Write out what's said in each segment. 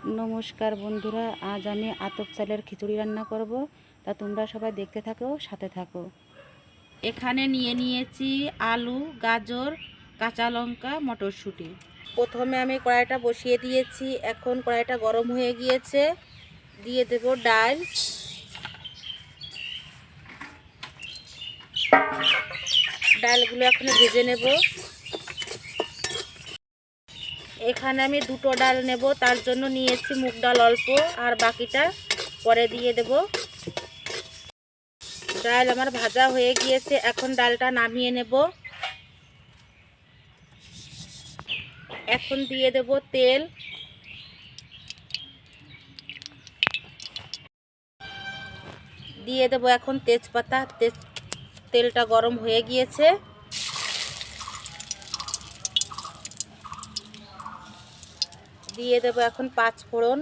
নমস্কার বন্ধুরা, আজ আমি আতপ চালের খিচুড়ি রান্না করব। তা তোমরা সবাই দেখতে থাকো, সাথে থাকো। এখানে নিয়ে নিয়েছি আলু, গাজর, কাঁচা লঙ্কা, মটরশুঁটি। প্রথমে আমি কড়াইটা বসিয়ে দিয়েছি। এখন কড়াইটা গরম হয়ে গিয়েছে। দিয়ে দেব ডাল। ডালগুলো এখন ভেজে নেব। এখানে আমি দুটো ডাল নেব, তার জন্য নিয়েছি মুগ ডাল অল্প, আর বাকিটা পরে দিয়ে দেব। ডাল আমার ভাজা হয়ে গিয়েছে, এখন ডালটা নামিয়ে নেব। এখন দিয়ে দেব তেল। দিয়ে দেব এখন তেজপাতা। তেলটা গরম হয়ে গিয়েছে। দিয়ে দেব এখন 5 ফোড়ন।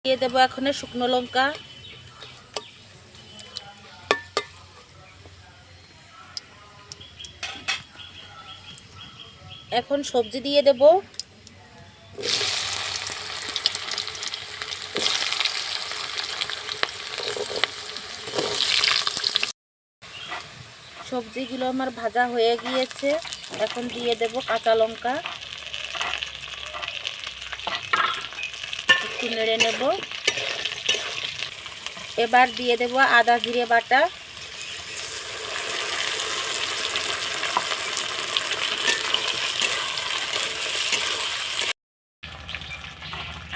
দিয়ে দেব এখন শুকনো লঙ্কা। এখন সবজি দিয়ে দেব। সবজিগুলো আমার ভাজা হয়ে গিয়েছে। এখন দিয়ে দেব কাঁচা লঙ্কা। একটু নেড়ে নেব। এবার দিয়ে দেব আদা জিরে বাটা।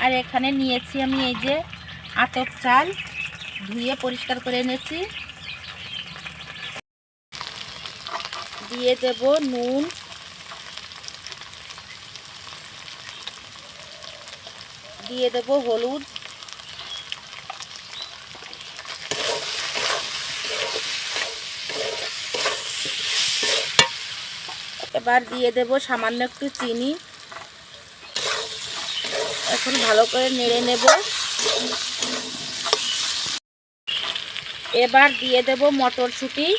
আর এখানে নিয়েছি আমি এই যে আতপ চাল, ধুয়ে পরিষ্কার করে এনেছি। দিয়ে দেব নুন। দিয়ে দেব হলুদ। এবার দিয়ে দেব সামান্য একটু চিনি। এখন ভালো করে নেড়ে নেব। এবার দিয়ে দেব মটরশুঁটি।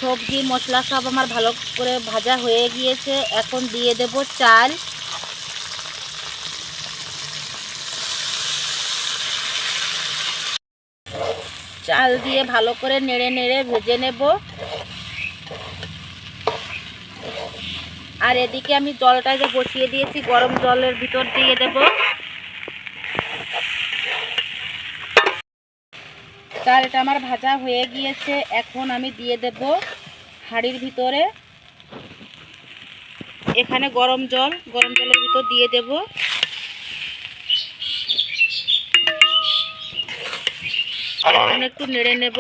সবজি মশলা সব আমার ভালো করে ভাজা হয়ে গিয়েছে। এখন দিয়ে দেব চাল। চাল দিয়ে ভালো করে নেড়ে নেড়ে ভেজে নেব। আর এদিকে আমি জলটা যে বসিয়ে দিয়েছি, গরম জলের ভিতর দিয়ে দেব। চালটা আমার ভাজা হয়ে গিয়েছে। এখন আমি দিয়ে দেব হাঁড়ির ভিতরে। এখানে গরম জলের ভিতর দিয়ে দেব। এখন একটু নেড়ে নেব।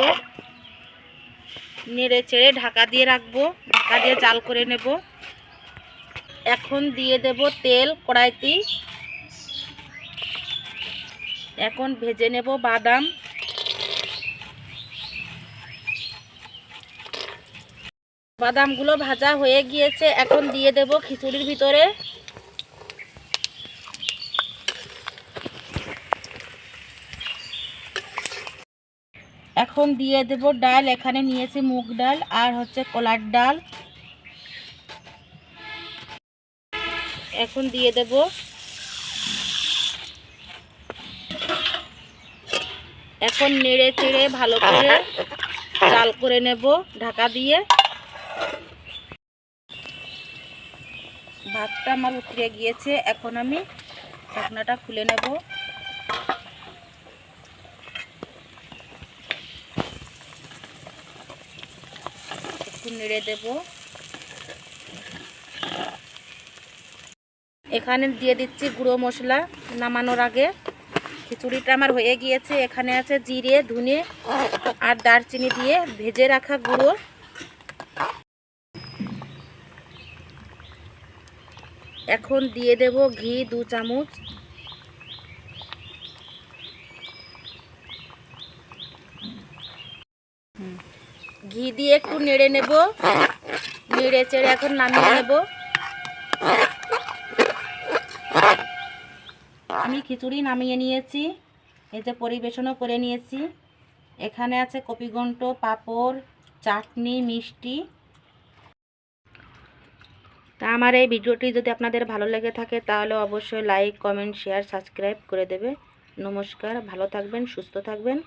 নেড়ে চেড়ে ঢাকা দিয়ে রাখবো। ঢাকা দিয়ে জাল করে নেব। এখন দিয়ে দেব তেল কড়াইতে। এখন ভেজে নেব বাদাম। বাদামগুলো ভাজা হয়ে গিয়েছে। এখন দিয়ে দেব খিচুড়ির ভিতরে। এখন দিয়ে দেব ডাল। এখানে নিয়েছি মুগ ডাল আর কলার ডাল। এখন দিয়ে দেব। এখন নেড়ে চেড়ে ভালো করে জাল করে নেব ঢাকা দিয়ে। ভাতটা আমার উতরে গিয়েছে। এখন আমি ঢাকনাটা খুলে নেব। একটু নেড়ে দেব। এখানে দিয়ে দিচ্ছি গুঁড়ো মশলা নামানোর আগে। খিচুড়িটা আমার হয়ে গিয়েছে। এখানে আছে জিরে, ধনে আর দারচিনি দিয়ে ভেজে রাখা গুঁড়ো। এখন দিয়ে দেব ঘি 2 চামচ। ঘি দিয়ে একটু নেড়ে নেব। নেড়ে চেড়ে এখন নামিয়ে নেব। খিচুড়ি নামিয়ে নিয়েছি, এই যে পরিবেশনও করে নিয়েছি। এখানে আছে কপিঘন্ট, পাঁপড়, চাটনি, মিষ্টি। তা আমার এই ভিডিওটি যদি আপনাদের ভালো লেগে থাকে তাহলে অবশ্যই লাইক, কমেন্ট, শেয়ার, সাবস্ক্রাইব করে দেবে। নমস্কার, ভালো থাকবেন, সুস্থ থাকবেন।